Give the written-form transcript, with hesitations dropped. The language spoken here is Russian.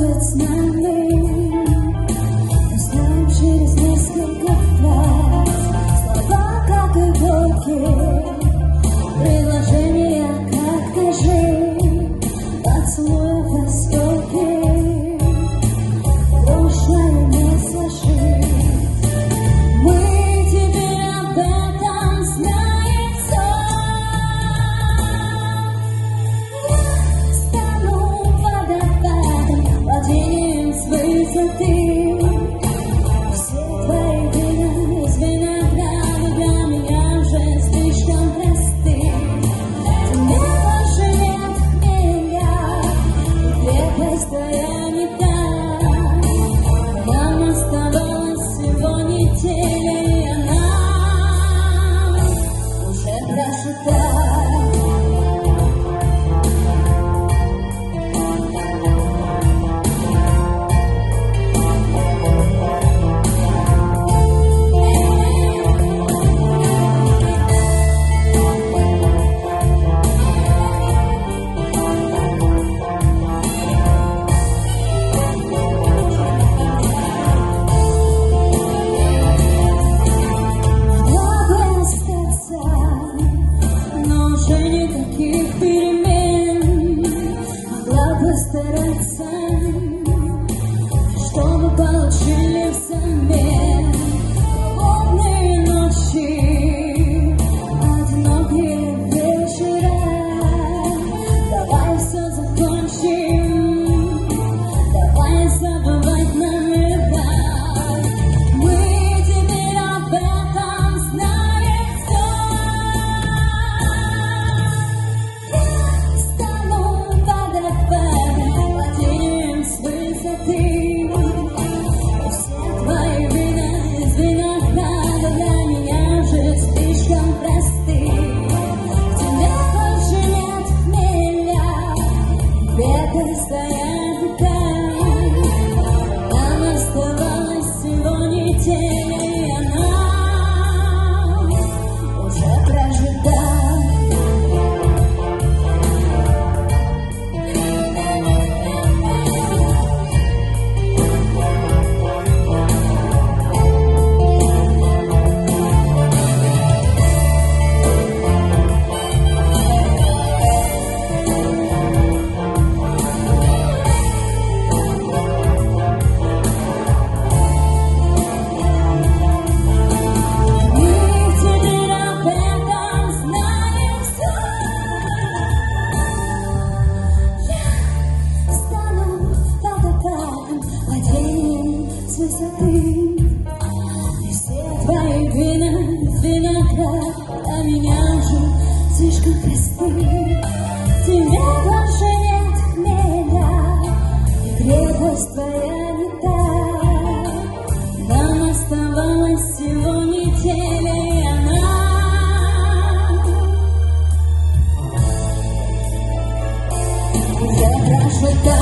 быть с нами. Узнаем через несколько фраз. Слова, как иголки, предложения, как ножи, поцелуя в востоке. Прошлое не сложить. Мы теперь об этом знаем все. Я стану водопадом, падением с высоты. Все твои вина из винограда для меня уже слишком просты. Тебе больше нет хмеля, и крепость твоя не та. Нам оставалось всего неделя, и она уже прожита. Никаких перемен, могла бы стараться, чтобы получили взамен. Холодные ночи, одинокие вечера. Давай все закончим, давай забывать номера. Мы теперь об этом знаем все. Все твои вина из винограда для меня уже слишком просты. Тебе больше нет хмеля, крепость твоя не та. Нам оставалось всего неделя, и она уже прожита. С высоты. И все твои вина из винограда для меня уже слишком просты. Тебе больше нет хмеля, и крепость твоя не та. Нам оставалось всего неделя, и она уже прожита.